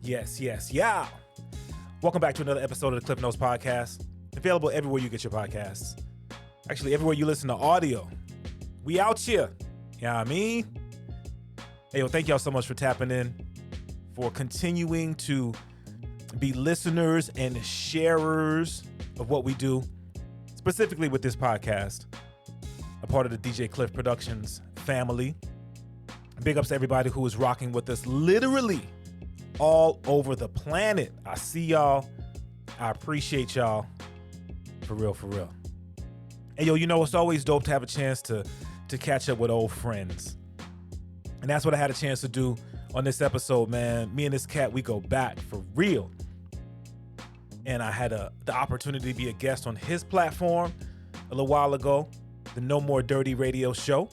Yes, yeah. Welcome back to another episode of the Klyph Notes podcast. Available everywhere you get your podcasts. Actually, everywhere you listen to audio. We out here. You know what I mean? Hey, thank y'all so much for tapping in, for continuing to be listeners and sharers of what we do, specifically with this podcast, a part of the DJ Klyph Productions family. Big ups to everybody who is rocking with us literally all over the planet. I see y'all. I appreciate y'all. For real. And yo, you know, it's always dope to have a chance to catch up with old friends. And that's what I had a chance to do on this episode, man. Me and this cat, we go back for real. And I had the opportunity to be a guest on his platform a little while ago, the No More Dirty Radio show.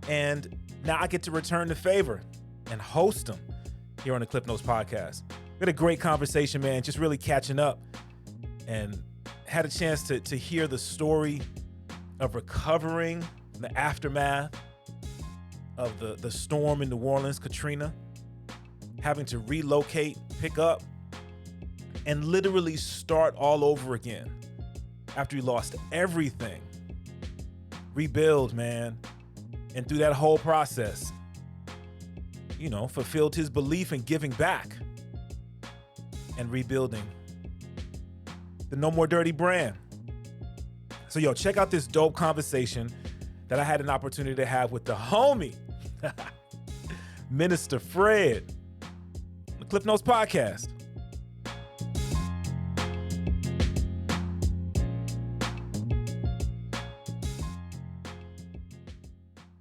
And now I get to return the favor and host him here on the Klyph Notes podcast. We had a great conversation, man, just really catching up, and had a chance to hear the story of recovering from the aftermath of the storm in New Orleans, Katrina, having to relocate, pick up, and literally start all over again after he lost everything. Rebuild, man. And through that whole process, you know, fulfilled his belief in giving back and rebuilding the No More Dirty brand. So, yo, check out this dope conversation that I had an opportunity to have with the homie, Minister Fred, on the Klyph Notes podcast.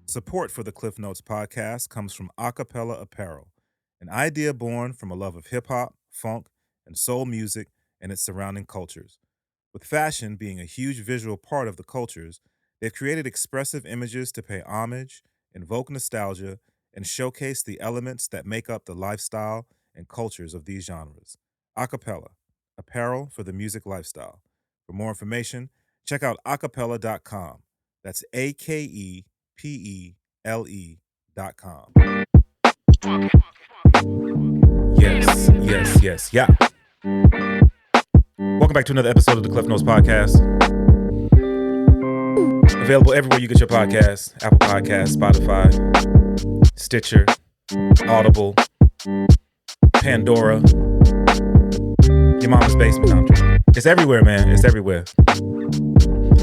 Support for the Klyph Notes podcast comes from Akepele Apparel, an idea born from a love of hip-hop, funk, and soul music and its surrounding cultures. With fashion being a huge visual part of the cultures, they've created expressive images to pay homage, invoke nostalgia, and showcase the elements that make up the lifestyle and cultures of these genres. Akepele, apparel for the music lifestyle. For more information, check out akepele.com. That's AKEPELE.com. Yes, yeah. Welcome back to another episode of the Klyph Notes podcast. Available everywhere you get your podcasts: Apple Podcasts, Spotify, Stitcher, Audible, Pandora, your mama's basement. It's everywhere, man. It's everywhere.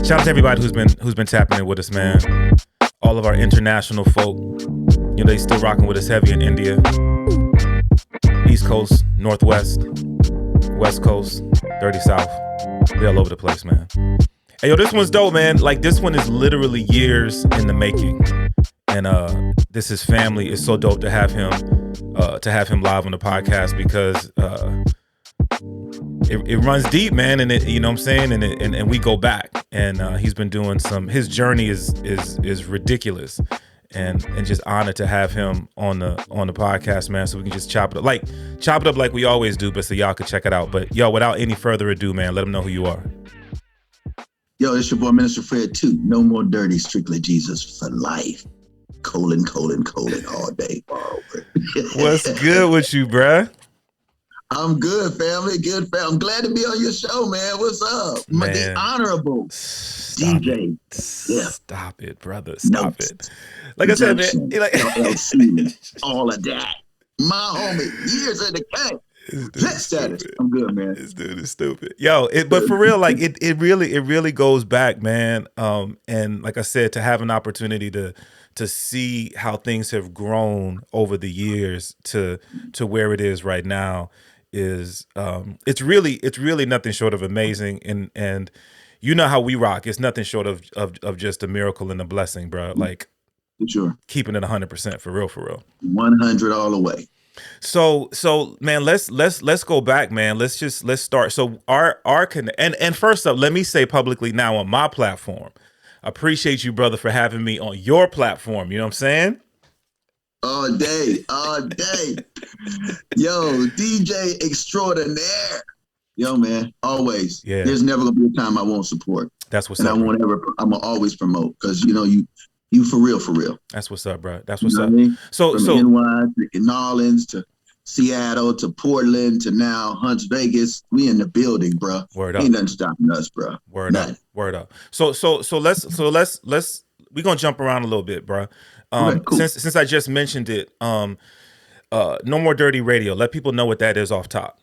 Shout out to everybody who's been tapping in with us, man. All of our international folk, you know, they still rocking with us heavy in India. East Coast, Northwest, West Coast, Dirty South. We all over the place, man. Hey, yo, this one's dope, man. Like, this one is literally years in the making. And this is family. It's so dope to have him live on the podcast, because it runs deep, man, and it, you know what I'm saying, and we go back, and he's been doing his journey is ridiculous, and just honored to have him on the podcast, man, so we can just chop it up like we always do, but so y'all can check it out. But yo, without any further ado, man, let them know who you are. Yo, it's your boy Minister Fred too. No more dirty, strictly Jesus for life. Colon all day. What's good with you, bruh? I'm good, family. Good, fam. I'm glad to be on your show, man. What's up? Man. The honorable DJ. Yeah. Stop it, brother. Stop Notes. it. Like I said, man. Like, LLC, all of that. My homie, years in the game. Jet status. I'm good, man. This dude is stupid. Yo, but for real, like it really goes back, man. And like I said, to have an opportunity to see how things have grown over the years to where it is right now is it's really nothing short of amazing, and you know how we rock. It's nothing short of just a miracle and a blessing, bro. Like, for sure, keeping it 100% for real. 100 all the way. So man, let's go back, man. Let's start. So and first up, let me say publicly now on my platform, appreciate you, brother, for having me on your platform. You know what I'm saying? All day. Yo, DJ extraordinaire. Yo, man, always. Yeah. There's never gonna be a time I won't support. That's what's and up. I'm gonna always promote, because you know you for real. That's what's up, bro. That's what's up. I mean? So NY to New Orleans to Seattle to Portland to now Hunts Vegas. We in the building, bro. Word up. Ain't nothing stopping us, bro. Word Nothing. up. Word up. So let's we're gonna jump around a little bit, bro. Okay, cool. Since I just mentioned it, No More Dirty Radio. Let people know what that is off top.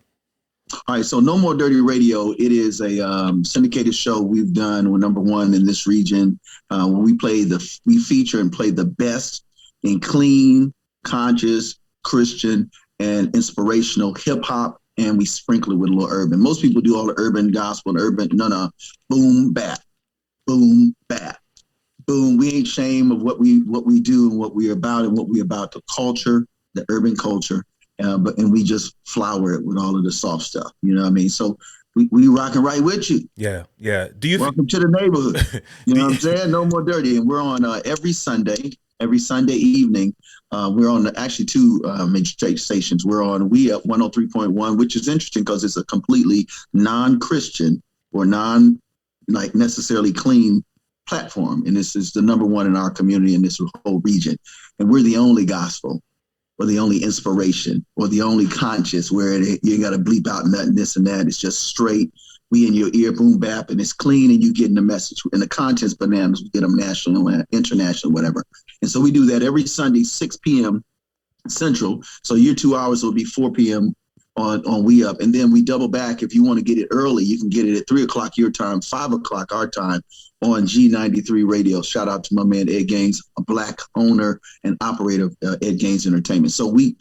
All right, so No More Dirty Radio. It is a syndicated show we've done. We're number one in this region. We feature and play the best in clean, conscious, Christian, and inspirational hip hop, and we sprinkle it with a little urban. Most people do all the urban gospel and urban. No, boom bap, boom bap, boom. We ain't ashamed of what we do and what we're about and what we're about. The culture, the urban culture. And we just flower it with all of the soft stuff. You know what I mean? So we rocking right with you. Yeah. Welcome to the neighborhood. You know what I'm saying? No More Dirty. And we're on every Sunday evening. We're on actually two major stations. We're on We Up 103.1, which is interesting because it's a completely non-Christian or necessarily clean platform. And this is the number one in our community in this whole region. And we're the only gospel or the only inspiration or the only conscious where you ain't got to bleep out nothing, this and that. It's just straight. We in your ear, boom bap, and it's clean, and you getting the message. And the content's bananas. We get them national, international, whatever. And so we do that every Sunday, 6 p.m. Central. So your 2 hours will be 4 p.m. on We Up. And then we double back. If you want to get it early, you can get it at 3 o'clock your time, 5 o'clock our time on G93 Radio. Shout out to my man, Ed Gaines, a Black owner and operator of Ed Gaines Entertainment. So we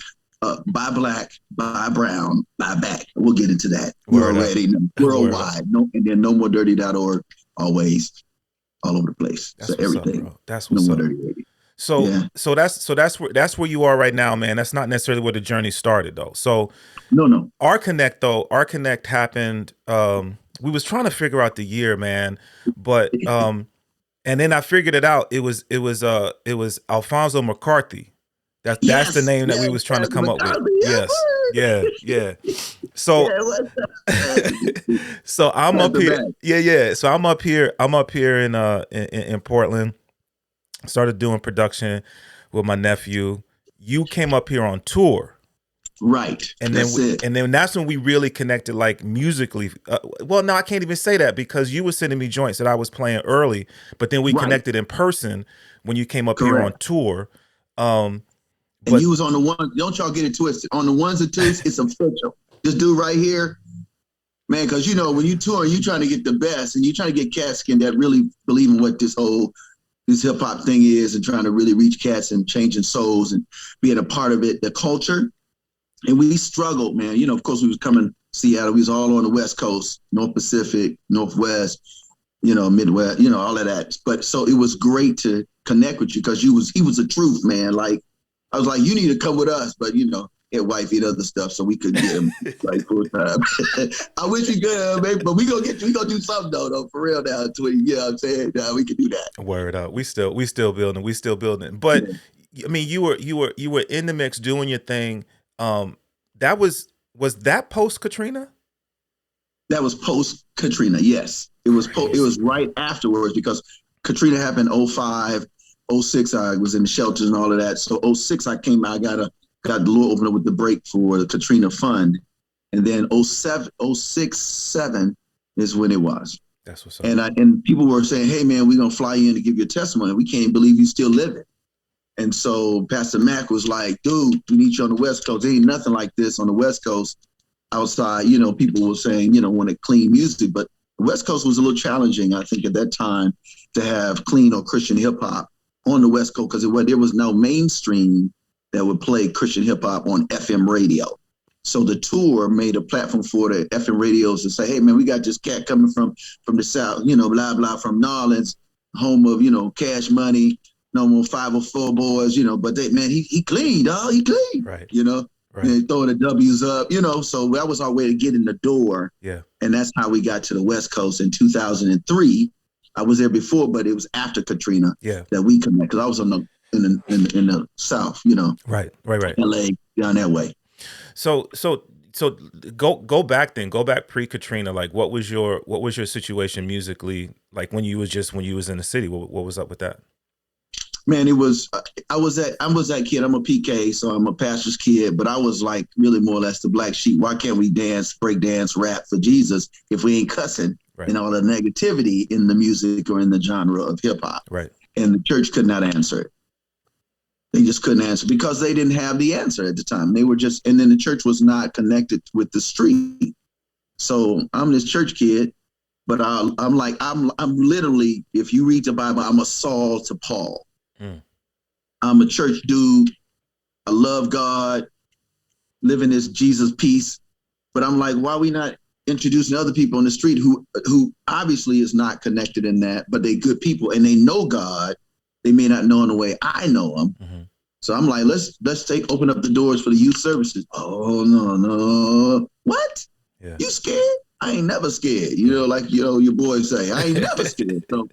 buy Black, buy Brown, buy back. We'll get into that. We're already worldwide. And then nomoredirty.org, always all over the place. That's so everything. Up, that's what's No up. More Dirty Radio. So that's where you are right now, man. That's not necessarily where the journey started though. So no. Our Connect happened. We was trying to figure out the year, man, but and then I figured it out. It was Alfonso McCarthy. That's the name that we was trying to come up with. Yeah. So so I'm up here. Yeah. So I'm up here in Portland. Started doing production with my nephew. You came up here on tour. Right. And then that's when we really connected, like musically. Well, no, I can't even say that because you were sending me joints that I was playing early, but then we connected in person when you came up here on tour. And you was on the one, don't y'all get it twisted. On the ones and twos, it's official. This dude right here, man, because you know, when you tour, you trying to get the best and you trying to get cats that really believe in what this hip hop thing is and trying to really reach cats and changing souls and being a part of it, the culture. And we struggled, man. You know, of course, we was coming Seattle. We was all on the West Coast, North Pacific, Northwest, you know, Midwest, you know, all of that. But so it was great to connect with you because he was the truth, man. Like, I was like, you need to come with us. But, you know, he had wife and other stuff, so we couldn't get him like full time. I wish we could, man, but we gonna get you. We gonna do something though, for real now, Twitty. You know what I'm saying? Nah, we can do that. Word up. We still building. But I mean, you were in the mix doing your thing. That was that post Katrina? That was post Katrina. Yes, it was. It was right afterwards because Katrina happened 05, 06. I was in the shelters and all of that. So 06, I came out. I got the Lord opened up with the break for the Katrina Fund, and then 07, 06, 07 is when it was. That's what's up. And people were saying, "Hey, man, we're gonna fly you in to give your testimony. We can't believe you still living." And so Pastor Mac was like, dude, we need you on the West Coast. There ain't nothing like this on the West Coast outside. You know, people were saying, you know, wanted clean music, but the West Coast was a little challenging, I think, at that time to have clean or Christian hip hop on the West Coast because there was no mainstream that would play Christian hip hop on FM radio. So the tour made a platform for the FM radios to say, hey, man, we got this cat coming from the South, you know, blah, blah, from New Orleans, home of, you know, Cash Money. No more 504 boys, you know, but he clean, dog. He clean, right? You know, and throwing the W's up, you know. So that was our way to get in the door. Yeah, and that's how we got to the West Coast in 2003. I was there before, but it was after Katrina. Yeah, that we connected because I was in the South, you know. Right. LA down that way. So go back then. Go back pre-Katrina. Like, what was your situation musically? Like when you was in the city. What was up with that? Man, it was, I was that kid. I'm a PK, so I'm a pastor's kid, but I was like really more or less the black sheep. Why can't we dance, break dance, rap for Jesus if we ain't cussing and all the negativity in the music or in the genre of hip hop? Right. And the church could not answer it. They just couldn't answer because they didn't have the answer at the time. They were just, and then the church was not connected with the street. So I'm this church kid, but I'm literally, if you read the Bible, I'm a Saul to Paul. I'm a church dude. I love God, living this Jesus peace. But I'm like, why are we not introducing other people on the street who obviously is not connected in that, but they good people and they know God. They may not know in the way I know him. So I'm like, let's open up the doors for the youth services. Oh, no. What? Yeah. You scared? I ain't never scared. Like, your boys say, I ain't never scared. So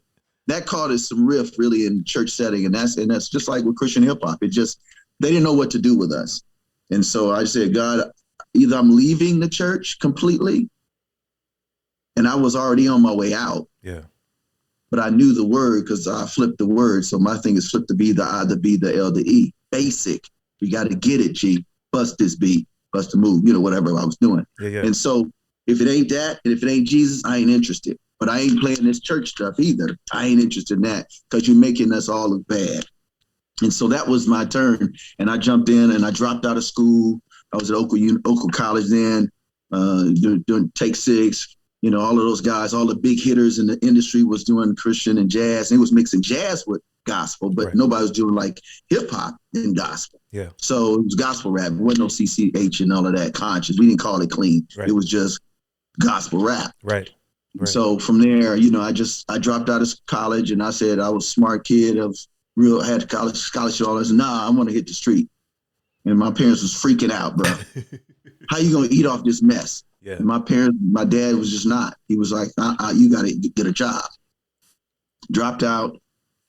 that caught us some rift really in church setting. And that's just like with Christian hip hop. It just, they didn't know what to do with us. And so I said, God, either I'm leaving the church completely, and I was already on my way out. Yeah. But I knew the word because I flipped the word. So my thing is flip the B, the I, the B, the L, the E. Basic. We got to get it, G. Bust this beat, bust the move, whatever I was doing. Yeah. And so if it ain't that, and if it ain't Jesus, I ain't interested. But I ain't playing this church stuff either. I ain't interested in that because you're making us all look bad. And so that was my turn. And I jumped in and I dropped out of school. I was at Oakland College then, doing Take Six. All of those guys, all the big hitters in the industry was doing Christian and jazz. And it was mixing jazz with gospel, but nobody was doing like hip hop and gospel. Yeah. So it was gospel rap. It wasn't no CCH and all of that conscious. We didn't call it clean. Right. It was just gospel rap. Right. So from there, I dropped out of college and I said I was a smart kid. I had college scholarship. All this. Nah, I want to hit the street. And my parents was freaking out, bro. How you gonna eat off this mess? Yeah. And my dad was just not. He was like, you got to get a job. Dropped out.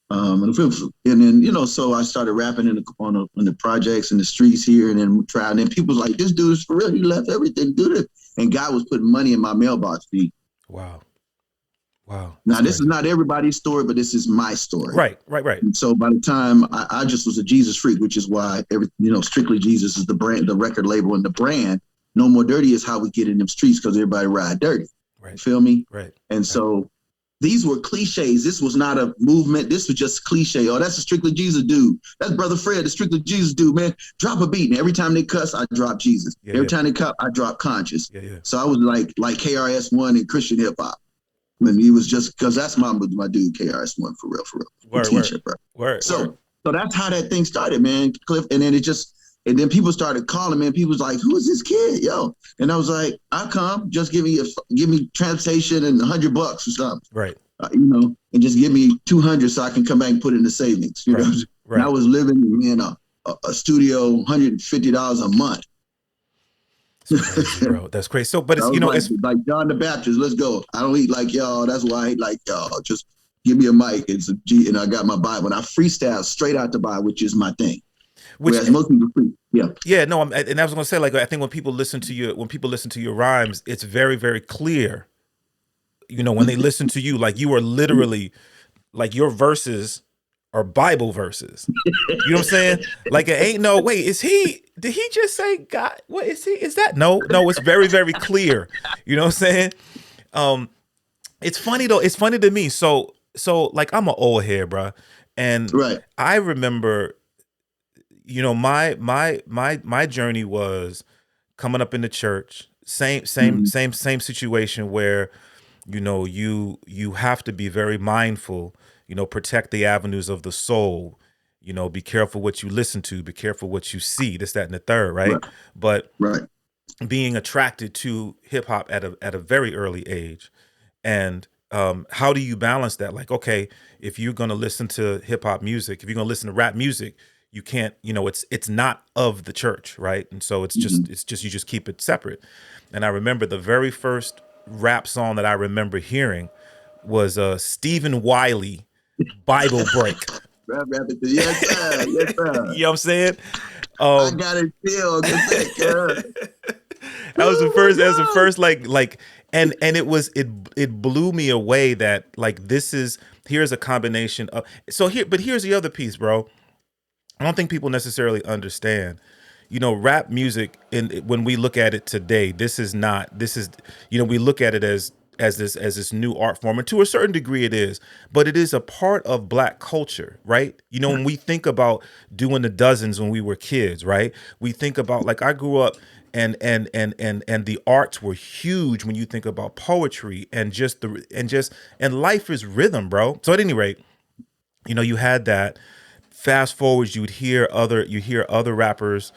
And then, so I started rapping in the projects in the streets here and then tried. And then people was like, this dude is for real. He left everything, dude. And God was putting money in my mailbox fee. Wow. Now, this is not everybody's story, but this is my story. Right. And so by the time I just was a Jesus freak, which is why Strictly Jesus is the brand, the record label and the brand. No More Dirty is how we get in them streets because everybody ride dirty. Right. You feel me? Right. And so these were cliches. This was not a movement. This was just cliche. Oh, that's a Strictly Jesus dude. That's Brother Fred, the Strictly Jesus dude, man. Drop a beat. And every time they cuss, I drop Jesus. Every time they cut, I drop conscious. So I was like KRS-One and Christian hip hop. When he was just, because that's my dude, KRS-One, for real. Word. So that's how that thing started, man, Klyph. And then and then people started calling, man. People was like, who is this kid, yo? And I was like, I'll come. Just give me transportation and $100 or something. Right. And just give me 200 so I can come back and put it in the savings. You know? Right. And I was living in a studio, $150 a month. That's crazy, bro. That's crazy. So, but it's, it's like John the Baptist. Let's go. I don't eat like y'all. That's why I eat like y'all. Just give me a mic and I got my Bible. And I freestyle straight out the Bible, which is my thing. Whereas most people free. Yeah. No. And I was gonna say, like, I think when people listen to your rhymes, it's very, very clear. When they listen to you, like you are literally, like your verses are Bible verses. You know what I'm saying? Like it ain't no wait. Did he just say God? What is he? Is that no? It's very, very clear. You know what I'm saying? It's funny though. It's funny to me. So like I'm an old head, bro, and I remember. My journey was coming up in the church, same situation where, you have to be very mindful, protect the avenues of the soul, be careful what you listen to, be careful what you see, this, that, and the third. Right. But being attracted to hip hop at a very early age. And how do you balance that? Like, okay, if you're going to listen to hip hop music, if you're going to listen to rap music, you can't, it's not of the church, right? And so it's just you just keep it separate. And I remember the very first rap song that I remember hearing was Stephen Wiley, Bible Break. Yes, sir. You know what I'm saying? I got it feel. That was the first. That was the first. And it blew me away that like here's a combination of but here's the other piece, bro. I don't think people necessarily understand. Rap music, when we look at it today, this is we look at it as this new art form, and to a certain degree it is, but it is a part of Black culture, right? When we think about doing the dozens when we were kids, right? We think about, like, I grew up and the arts were huge when you think about poetry and life is rhythm, bro. So at any rate, you had that. Fast forward, you hear other rappers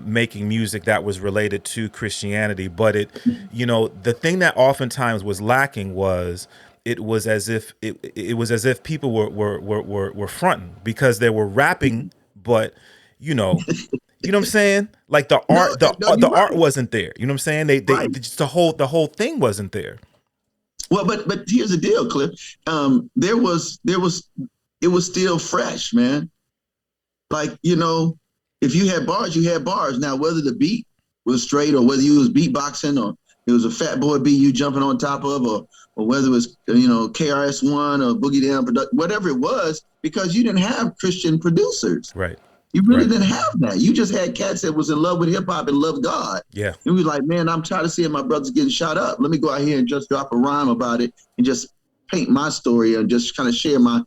making music that was related to Christianity, but the thing that oftentimes was lacking was it was as if people were fronting because they were rapping, but you know what I'm saying? Like the art, the art wasn't there. You know what I'm saying? They just the whole thing wasn't there. Well, but here's the deal, Klyph. It was still fresh, man. Like, if you had bars, you had bars. Now, whether the beat was straight or whether you was beatboxing or it was a fat boy beat you jumping on top of or whether it was, KRS-One or Boogie Down production, whatever it was, because you didn't have Christian producers. Right. You really didn't have that. You just had cats that was in love with hip hop and loved God. Yeah. And we was like, man, I'm tired of seeing my brothers getting shot up. Let me go out here and just drop a rhyme about it and just paint my story and just kind of share my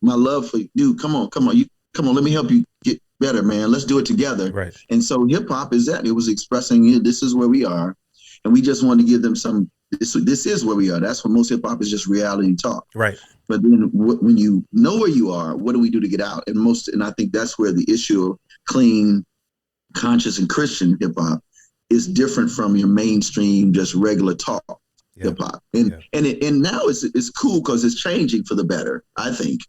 love for you. Dude, come on. Let me help you get better, man. Let's do it together. Right. And so hip hop is that. It was expressing, this is where we are. And we just wanted to give them some, this is where we are. That's what most hip hop is, just reality talk. Right. But then when you know where you are, what do we do to get out? And I think that's where the issue of clean, conscious, and Christian hip hop is different from your mainstream, just regular talk hip hop. And now it's cool because it's changing for the better, I think.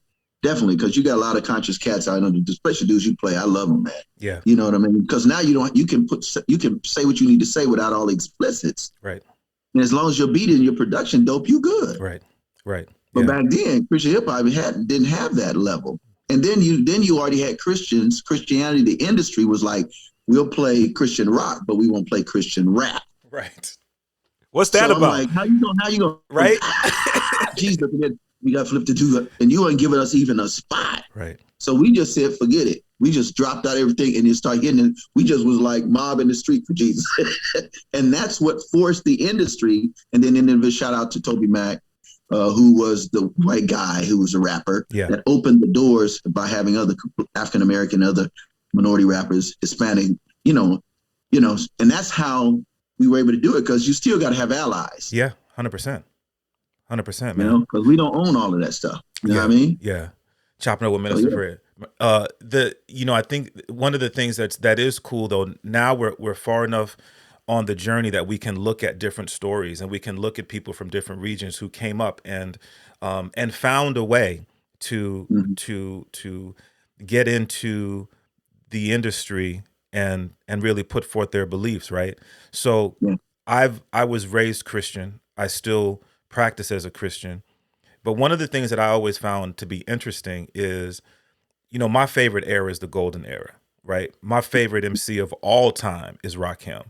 Definitely, because you got a lot of conscious cats out there. The special dudes you play, I love them, man. Yeah. You know what I mean? Because now you can say what you need to say without all the explicits. Right. And as long as your beat and your production dope, you good. Right. But back then, Christian hip hop didn't have that level. And then you already had Christianity. The industry was like, we'll play Christian rock, but we won't play Christian rap. Right. What's that about? I'm like, how you gonna right? Jesus, we got flipped to do, and you ain't giving us even a spot. Right. So we just said, forget it. We just dropped out everything and then started hitting it. We just was like mob in the street for Jesus. And that's what forced the industry. And then shout out to Toby Mac, who was the white guy who was a rapper that opened the doors by having other African-American, other minority rappers, Hispanic, and that's how we were able to do it, because you still got to have allies. Yeah, 100%. 100%, man. Because we don't own all of that stuff. You know what I mean? Yeah. Chopping up with Minister Fred. I think one of the things that is cool though, now we're far enough on the journey that we can look at different stories and we can look at people from different regions who came up and found a way to get into the industry and really put forth their beliefs, right? So I was raised Christian. I still practice as a Christian. But one of the things that I always found to be interesting is, my favorite era is the golden era, right? My favorite MC of all time is Rakim.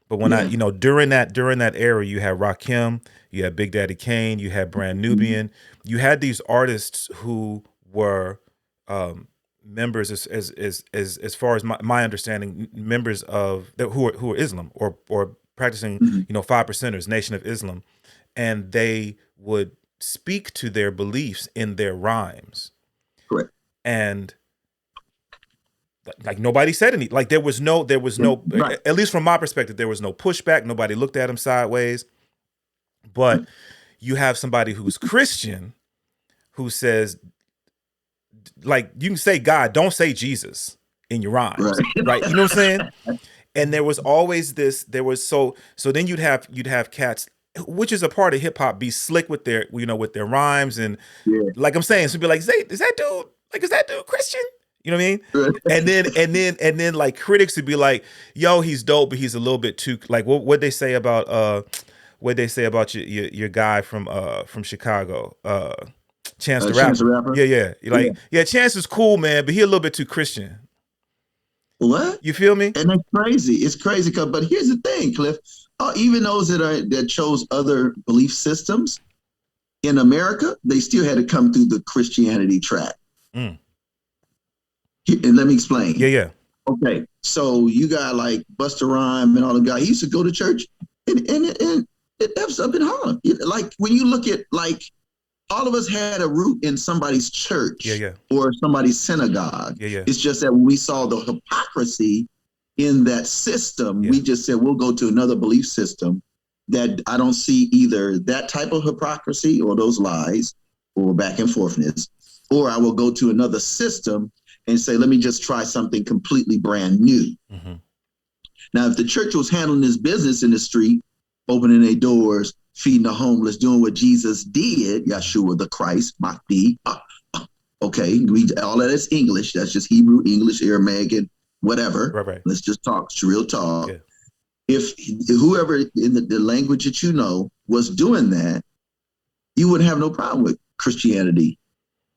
But when during that era, you had Rakim, you had Big Daddy Kane, you had Brand Nubian, you had these artists who were members, as far as my understanding, members of who are Islam or practicing, 5%ers, Nation of Islam, and they would speak to their beliefs in their rhymes. Correct. And like nobody said anything. Like there was no, right. At least from my perspective, there was no pushback. Nobody looked at him sideways. But you have somebody who's Christian who says, like, you can say God, don't say Jesus in your rhymes, right? You know what I'm saying? And there was always this. So then you'd have cats, which is a part of hip hop, be slick with their rhymes and like I'm saying, so be like, is that dude Christian? You know what I mean? And then like critics would be like, yo, he's dope, but he's a little bit too, like what they say about your guy from Chicago, Chance the Rapper. Chance the Rapper. Yeah. Chance is cool, man, but he a little bit too Christian. What? You feel me? And it's crazy. It's crazy. But here's the thing, Klyph. Even those that chose other belief systems in America, they still had to come through the Christianity track. And let me explain. Yeah. Okay, so you got like Busta Rhymes and all the guys. He used to go to church, and it F's up in Harlem. Like when you look at like all of us had a root in somebody's church, or somebody's synagogue. It's just that when we saw the hypocrisy in that system, we just said we'll go to another belief system that I don't see either that type of hypocrisy or those lies or back and forthness, or I will go to another system and say, let me just try something completely brand new. Now, if the church was handling this business in the street, opening their doors, feeding the homeless, doing what Jesus did, Yeshua the Christ, Mahdi, okay, all of that's English. That's just Hebrew, English, Aramaic, and whatever. Right. Let's just talk, real talk. If whoever in the language that you know was doing that, you wouldn't have no problem with Christianity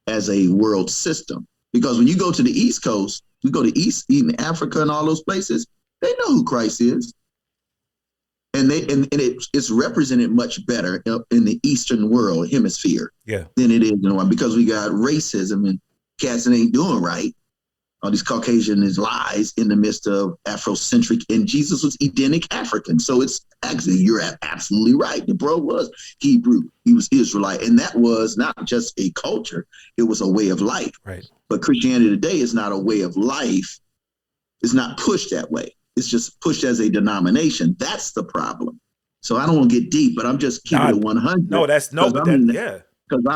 as a world system. Because when you go to the East Coast, we go to even Africa and all those places, they know who Christ is. And it's represented much better in the Eastern world hemisphere than it is in the one, because we got racism and cats that ain't doing right. All these Caucasian lies in the midst of Afrocentric, and Jesus was Edenic African. So it's actually, you're absolutely right. The bro was Hebrew. He was Israelite. And that was not just a culture. It was a way of life. Right. But Christianity today is not a way of life. It's not pushed that way. It's just pushed as a denomination. That's the problem. So I don't want to get deep, but I'm just keeping it 100. No, that's no, but because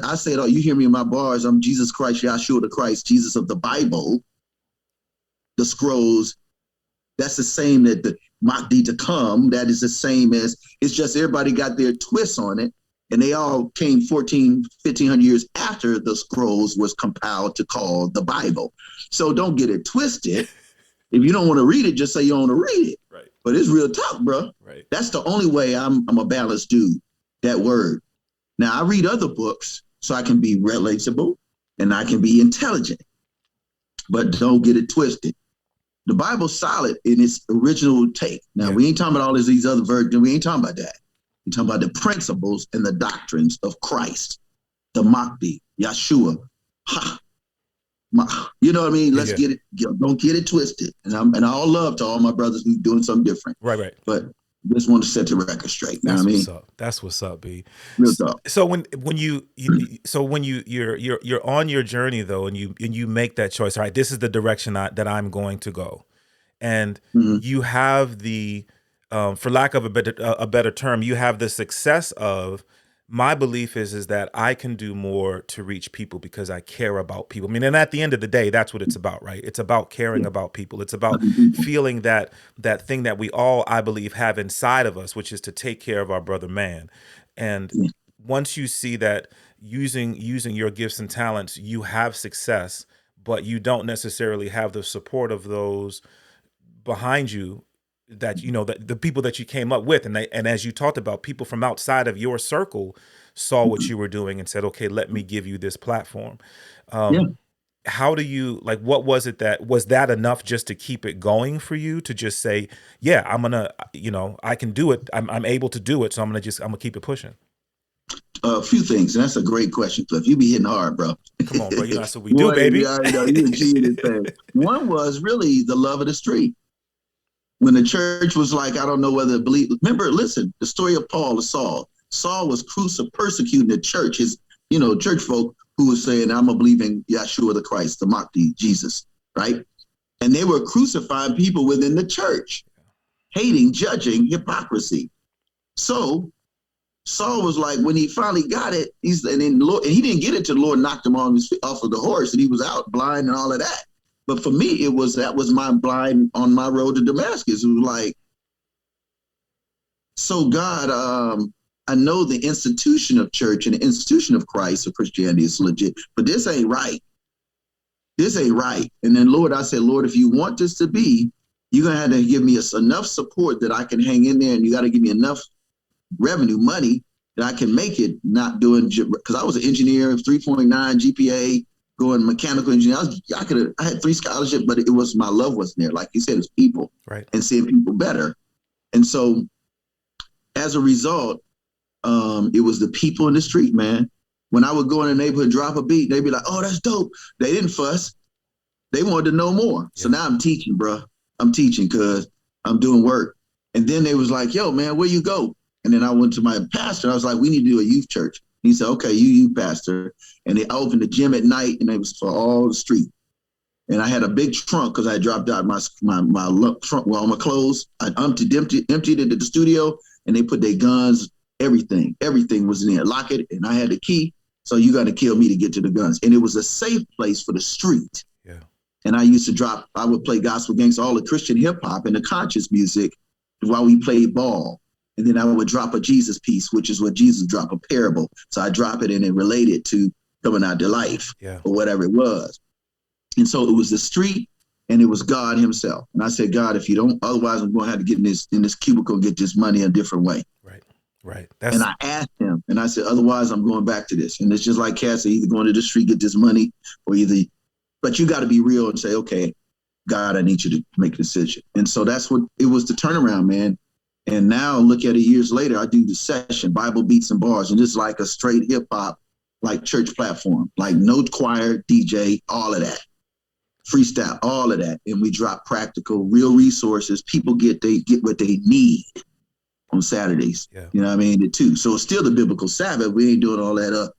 I say it all. You hear me in my bars. I'm Jesus Christ, Yeshua the Christ, Jesus of the Bible. The scrolls, that's the same that the Mahdi to come. That is the same as, it's just everybody got their twists on it. And they all came 1,500 years after the scrolls was compiled to call the Bible. So don't get it twisted. If you don't want to read it, just say you don't want to read it. Right. But it's real talk, bro. Right. That's the only way I'm a balanced dude, that word. Now, I read other books so I can be relatable and I can be intelligent, but don't get it twisted. The Bible's solid in its original take. Now, we ain't talking about all these other versions. We ain't talking about that. We're talking about the principles and the doctrines of Christ, the Mahdi, Yeshua. You know what I mean? Let's get it. Don't get it twisted. And all love to all my brothers who's doing something different. Right. But just want to set the record straight. You know what I mean? That's what's up, B. Real talk. So when you're on your journey though, and you make that choice, all right, this is the direction that I'm going to go, and you have the, for lack of a better term, you have the success of, my belief is that I can do more to reach people because I care about people. I mean, and at the end of the day, that's what it's about, right? It's about caring about people. It's about feeling that thing that we all, I believe, have inside of us, which is to take care of our brother man. And once you see that using your gifts and talents, you have success, but you don't necessarily have the support of those behind you, that the people that you came up with, and as you talked about, people from outside of your circle saw what you were doing and said, okay, let me give you this platform. How do you, like, what was it was that enough just to keep it going for you, to just say, yeah, I'm gonna, I can do it, I'm able to do it, so I'm gonna keep it pushing? A few things, and that's a great question, Klyph. You be hitting hard, bro. Come on, bro. That's what we do, baby. You a G in this thing. One was really the love of the street. When the church was like, I don't know whether to believe. Remember, listen, the story of Paul and Saul. Saul was persecuting the church, his, church folk who was saying, I'm going to believe in Yeshua the Christ, the Mahdi, Jesus, right? And they were crucifying people within the church, hating, judging, hypocrisy. So Saul was like, when he finally got it, he didn't get it till the Lord knocked him off of the horse, and he was out blind and all of that. But for me, that was my blind on my road to Damascus. It was like, so God, I know the institution of church and the institution of Christ, of Christianity, is legit, but this ain't right. This ain't right. And then, Lord, I said, Lord, if you want this to be, you're going to have to give me enough support that I can hang in there, and you got to give me enough revenue, money, that I can make it, not doing, because I was an engineer, 3.9 GPA, going mechanical engineering. I had 3 scholarships, but it was my love wasn't there. Like you said, it's people, right, and seeing people better. And so as a result, it was the people in the street, man. When I would go in the neighborhood, drop a beat, they'd be like, "Oh, that's dope." They didn't fuss. They wanted to know more. Yeah. So now I'm teaching, bro. I'm teaching because I'm doing work. And then they was like, "Yo, man, where you go?" And then I went to my pastor. I was like, "We need to do a youth church." And he said, "Okay, you pastor." And they opened the gym at night, and it was for all the street. And I had a big trunk because I dropped out my trunk with all my clothes. I emptied it at the studio, and they put their guns, everything was in there. Lock it, and I had the key. So you got to kill me to get to the guns. And it was a safe place for the street. Yeah. And I would play gospel gangsta, all the Christian hip hop and the conscious music while we played ball. And then I would drop a Jesus piece, which is what Jesus dropped, a parable. So I drop it and it related to coming out to life or whatever it was. And so it was the street and it was God himself. And I said, "God, if you don't, otherwise I'm going to have to get in this cubicle and get this money a different way." Right. And I asked him, and I said, "Otherwise, I'm going back to this." And it's just like Cass said, either going to the street, get this money, or but you got to be real and say, "Okay, God, I need you to make a decision." And so that's what it was, the turnaround, man. And now look at it years later, I do the session, Bible Beats and Bars, and it's like a straight hip hop, like church platform, like no choir, DJ, all of that. Freestyle, all of that. And we drop practical, real resources. People get what they need on Saturdays. Yeah. You know what I mean? Too. So it's still the biblical Sabbath. We ain't doing all that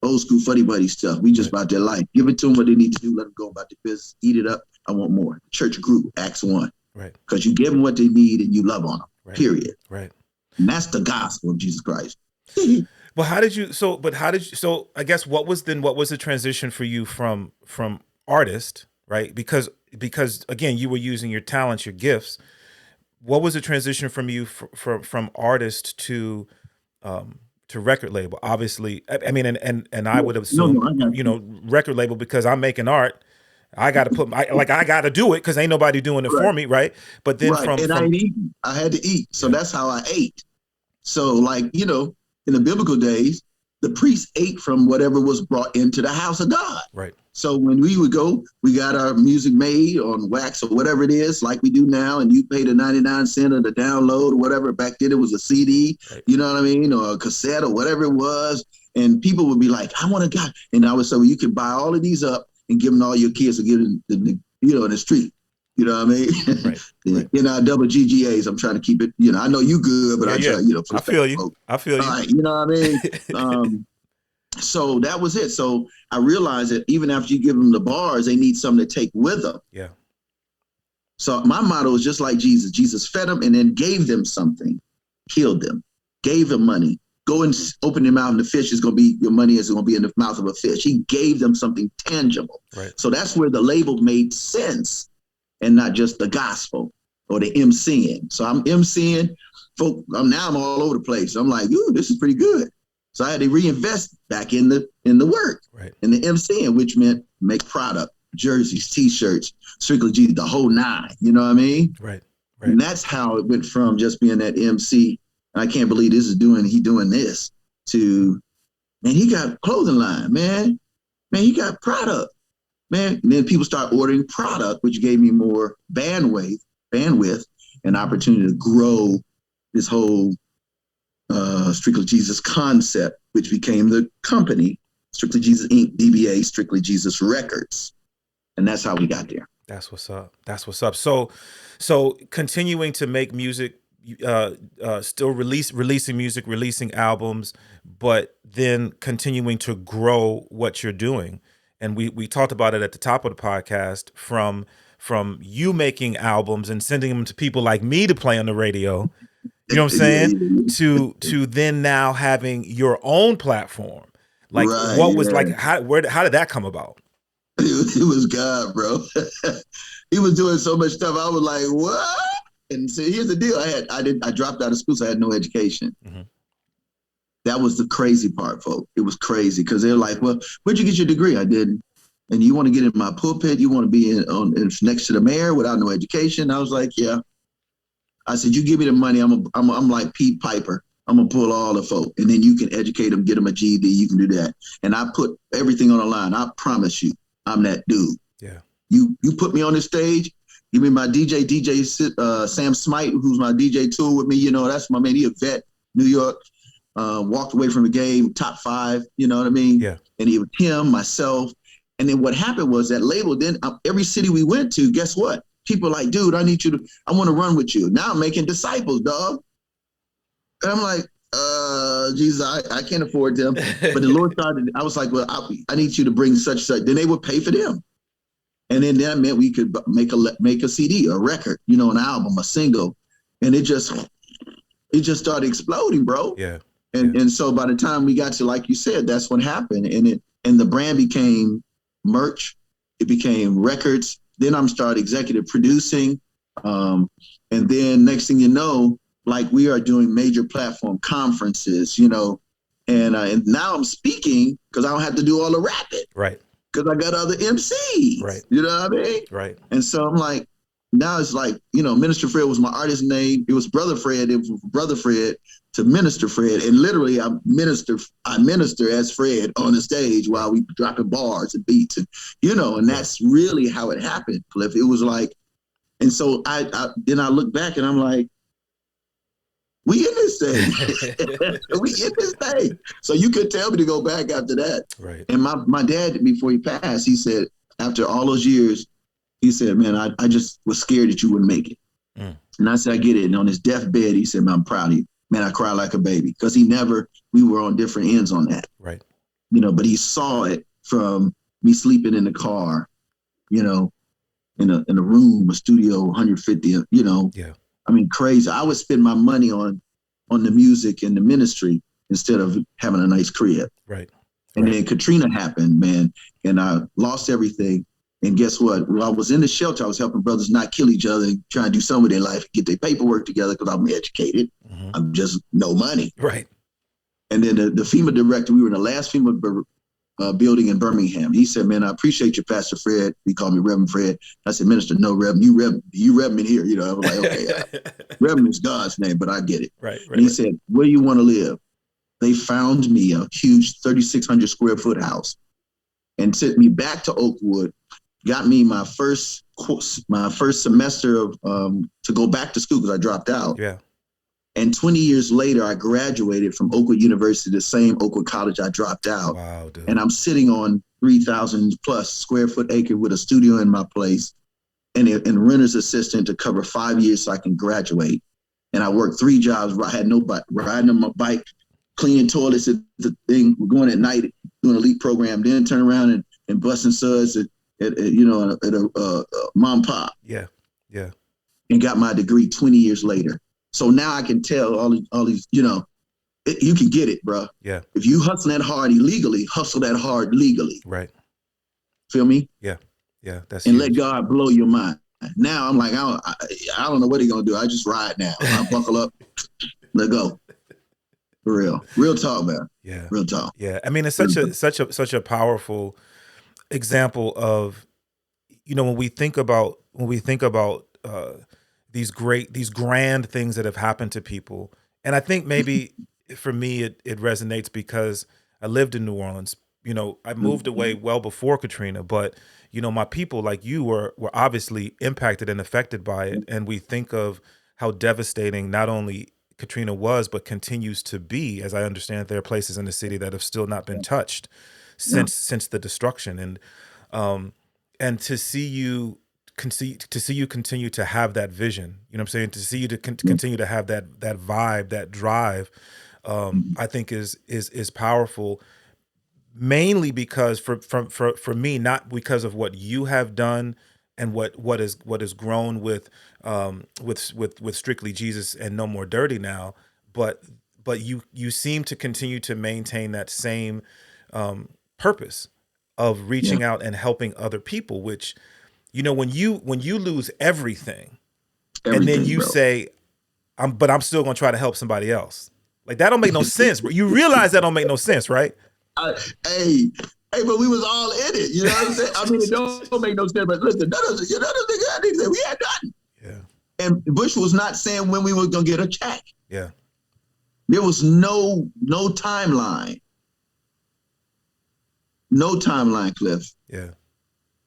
old school fuddy buddy stuff. We just about their life. Give it to them what they need to do. Let them go about their business. Eat it up. I want more. Church grew, Acts 1. Right. Because you give them what they need and you love on them. Right. Period. Right. And that's the gospel of Jesus Christ. Well, I guess what was the transition for you from artist, right? Because again, you were using your talents, your gifts. What was the transition from you from artist to record label? Obviously, I mean, and I would assume, record label, because I'm making art. I got to I got to do it because ain't nobody doing it for me, right? But then I had to eat, so that's how I ate. So in the biblical days, the priest ate from whatever was brought into the house of God. Right. So when we would go, we got our music made on wax or whatever it is, like we do now, and you paid a 99 cents or the download or whatever. Back then it was a CD, you know what I mean, or a cassette or whatever it was. And people would be like, "I want a guy." And I would say, "Well, you can buy all of these up and give them to all your kids or give them in the street." You know what I mean? Right. Double GGAs. I'm trying to keep it, I know you good, but I try, I feel you. I feel you. Right, you know what I mean? So that was it. So I realized that even after you give them the bars, they need something to take with them. Yeah. So my motto is just like Jesus. Jesus fed them and then gave them something, healed them, gave them money. Go and open your mouth and the fish is going to be, your money is going to be in the mouth of a fish. He gave them something tangible. Right. So that's where the label made sense. And not just the gospel or the MCing. So I'm MCing, folk. I'm all over the place. I'm like, "Ooh, this is pretty good." So I had to reinvest back in the work, in the MCing, which meant make product, jerseys, T-shirts, Strictly Jesus, the whole 9. You know what I mean? Right. And that's how it went from just being that MC. I can't believe he doing this to, man, he got clothing line, man. Man, he got product. Man, and then people start ordering product, which gave me more bandwidth, and opportunity to grow this whole Strictly Jesus concept, which became the company, Strictly Jesus Inc., DBA, Strictly Jesus Records. And that's how we got there. That's what's up. So continuing to make music, still releasing music, releasing albums, but then continuing to grow what you're doing. And we talked about it at the top of the podcast, from you making albums and sending them to people like me to play on the radio, you know what I'm saying? To then now having your own platform. Like, what was like, how did that come about? It was God, bro. He was doing so much stuff. I was like, what? And so here's the deal. I dropped out of school, so I had no education. Mm-hmm. That was the crazy part, folks. It was crazy because they're like, "Well, where'd you get your degree?" I didn't. And you want to get in my pulpit? You want to be next to the mayor without no education? I was like, "Yeah." I said, "You give me the money. I'm like Peep Piper. I'm gonna pull all the folk, and then you can educate them, get them a GED. You can do that, and I put everything on the line. I promise you, I'm that dude. Yeah. You put me on the stage. Give me my DJ Sam Smite, who's my DJ tool with me. You know, that's my man. He a vet, New York. Walked away from the game, top 5. You know what I mean? Yeah. And it was him, myself, and then what happened was that label. Then every city we went to, guess what? People like, dude, I want to run with you. Now I'm making disciples, dog. And I'm like, Jesus, I can't afford them. But the Lord started, I was like, well, I need you to bring such. Then they would pay for them. And then that meant we could make a CD, a record, you know, an album, a single. And it just started exploding, bro. Yeah. And so by the time we got to, like you said, that's what happened. And the brand became merch. It became records. Then I'm started executive producing. And then next thing you know, like we are doing major platform conferences, you know, and now I'm speaking because I don't have to do all the rapping. Right. Because I got other MCs. Right. You know what I mean? Right. And so I'm like, now it's like, you know, Minister Fred was my artist name. It was Brother Fred. It was Brother Fred to Minister Fred. And literally I minister as Fred on the stage while we dropping bars and beats. And, you know, and that's really how it happened, Klyph. It was like, and so then I look back and I'm like, we in this thing. We in this thing. So you could tell me to go back after that. Right. And my dad, before he passed, he said, after all those years, he said, man, I just was scared that you wouldn't make it. Mm. And I said, I get it. And on his deathbed, he said, man, I'm proud of you. Man, I cried like a baby. Because we were on different ends on that. Right. You know, but he saw it from me sleeping in the car, you know, in a room, a studio, 150, you know. Yeah. I mean, crazy. I would spend my money on the music and the ministry instead of having a nice crib. Right. And then Katrina happened, man, and I lost everything. And guess what? While I was in the shelter, I was helping brothers not kill each other and trying to do some of their life, get their paperwork together because I'm educated. Mm-hmm. I'm just no money. Right. And then the FEMA director, we were in the last FEMA building in Birmingham. He said, man, I appreciate you, Pastor Fred. He called me Reverend Fred. I said, Minister, no, Reverend, you Reverend here. You know, I was like, okay, Reverend is God's name, but I get it. Right. And he said, where do you want to live? They found me a huge 3,600 square foot house and sent me back to Oakwood, got me my first semester of to go back to school because I dropped out. Yeah. And 20 years later, I graduated from Oakwood University, the same Oakwood College I dropped out. Wow, dude. And I'm sitting on 3,000 plus square foot acre with a studio in my place and a renter's assistant to cover 5 years so I can graduate. And I worked 3 jobs. I had no bike, riding on my bike, cleaning toilets at the thing. We're going at night, doing a LEAP program, then turn around and busting suds at a mom and pop. Yeah, yeah. And got my degree 20 years later. So now I can tell all these, you know, you can get it, bro. Yeah. If you hustle that hard illegally, hustle that hard legally. Right. Feel me? Yeah. Yeah. That's and huge. let God blow your mind. Now I'm like, I don't know what he's gonna do. I just ride now. I buckle up, let go. For real talk, man. Yeah. Real talk. Yeah. I mean, it's such a powerful example of, you know, when we think about these grand things that have happened to people. And I think maybe for me, it resonates because I lived in New Orleans. You know, I moved away well before Katrina, but, you know, my people like you were obviously impacted and affected by it. And we think of how devastating not only Katrina was, but continues to be. As I understand, there are places in the city that have still not been touched since the destruction. And to see you continue to have that vision, you know what I'm saying? To see you to continue to have that vibe, that drive, I think is powerful. Mainly because for me, not because of what you have done and what is grown with Strictly Jesus and No More Dirty now, but you seem to continue to maintain that same purpose of reaching out and helping other people, which, you know, when you lose everything and then you say, but I'm still gonna try to help somebody else. Like, that don't make no sense. You realize that don't make no sense, right? Hey, but we was all in it. You know what I'm saying? I mean, it don't make no sense. But listen, none of the guys, we had nothing. Yeah. And Bush was not saying when we were gonna get a check. Yeah. There was no timeline. No timeline, Klyph. Yeah.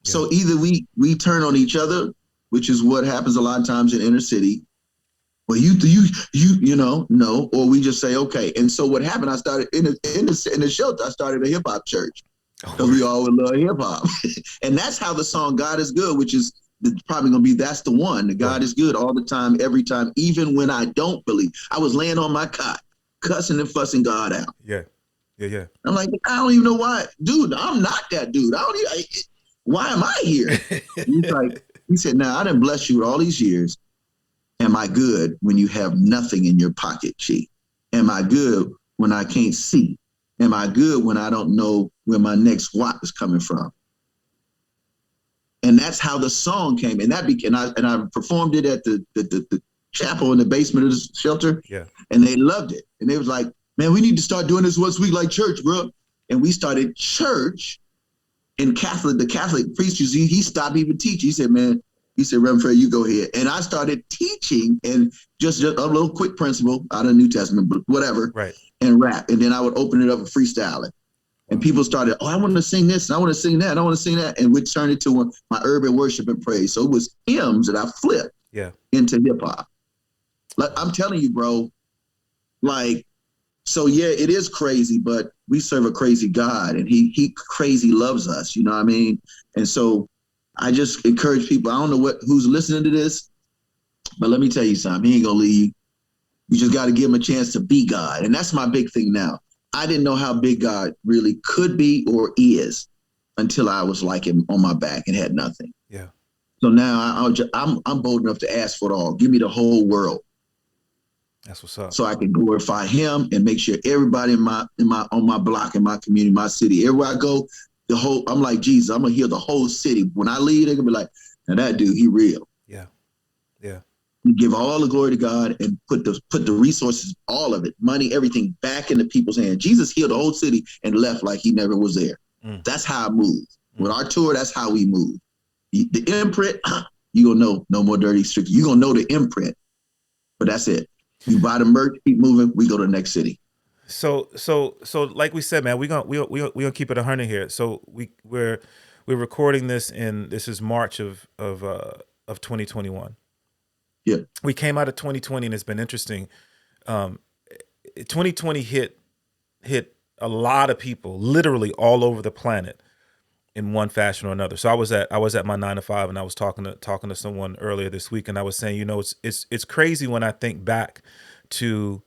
So either we turn on each other, which is what happens a lot of times in inner city. Well, you know, no, or we just say, okay. And so what happened, I started in the shelter, I started a hip hop church because we all would love hip hop. And that's how the song God is Good, which is probably going to be, that's the one. The God is good all the time, every time, even when I don't believe. I was laying on my cot, cussing and fussing God out. Yeah. I'm like, I don't even know why. Dude, I'm not that dude. Why am I here? He said, now I done blessed you all these years. Am I good when you have nothing in your pocket, G? Am I good when I can't see? Am I good when I don't know where my next watt is coming from? And that's how the song came. And I performed it at the chapel in the basement of the shelter. Yeah. And they loved it. And they was like, man, we need to start doing this once a week like church, bro. And we started church in the Catholic priest, he stopped even teaching. He said, man, Reverend Fred, you go ahead. And I started teaching and just a little quick principle out of the New Testament, but whatever, right, and rap. And then I would open it up and freestyle it. And people started, I want to sing this, and I want to sing that, and I want to sing that. And we turned it to my urban worship and praise. So it was hymns that I flipped into hip hop. Like, I'm telling you, bro, like, so yeah, it is crazy, but we serve a crazy God, and he crazy loves us, you know what I mean? And so I just encourage people, I don't know who's listening to this, but let me tell you something, he ain't gonna leave you. You just got to give him a chance to be God. And that's my big thing now. I didn't know how big God really could be or is until I was like him on my back and had nothing. Yeah. So now I'm bold enough to ask for it all. Give me the whole world. That's what's up. So I can glorify him and make sure everybody on my block, in my community, my city, everywhere I go, I'm like Jesus, I'm gonna heal the whole city. When I leave, they're gonna be like, now that dude, he real. Yeah. Yeah. We give all the glory to God and put the resources, all of it, money, everything back into people's hands. Jesus healed the whole city and left like he never was there. That's how I move. With our tour, that's how we move. The imprint, you gonna know, no more dirty streets. You gonna know the imprint, but that's it. You buy the merch, keep moving. We go to the next city. So like we said, man, we gonna keep it 100 here. So we're recording this this is March of 2021. Yeah. We came out of 2020 and it's been interesting. 2020 hit a lot of people literally all over the planet in one fashion or another. So I was at my 9 to 5 and I was talking to someone earlier this week, and I was saying, you know, it's crazy when I think back to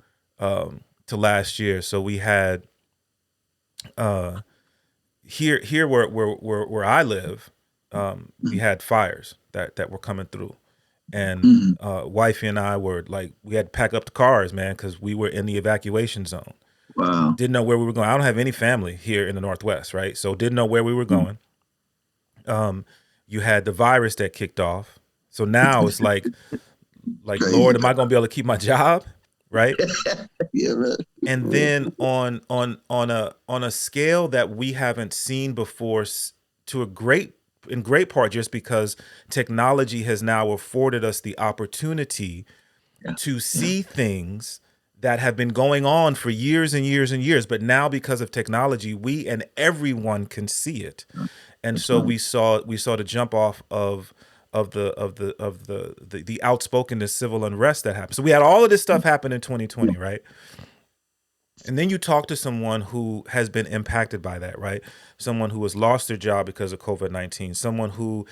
last year. So we had here where I live, we had fires that were coming through, and wifey and I were like, we had to pack up the cars, man, because we were in the evacuation zone. Wow. Didn't know where we were going. I don't have any family here in the Northwest, right? So didn't know where we were going. You had the virus that kicked off. So now it's like Lord, am I going to be able to keep my job? Right? Yeah, right. And then on a scale that we haven't seen before, in great part just because technology has now afforded us the opportunity to see things that have been going on for years and years and years, but now because of technology, we and everyone can see it. And so we saw the jump off of the outspokenness, civil unrest that happened. So we had all of this stuff happen in 2020, right? And then you talk to someone who has been impacted by that, right? Someone who has lost their job because of COVID-19, someone who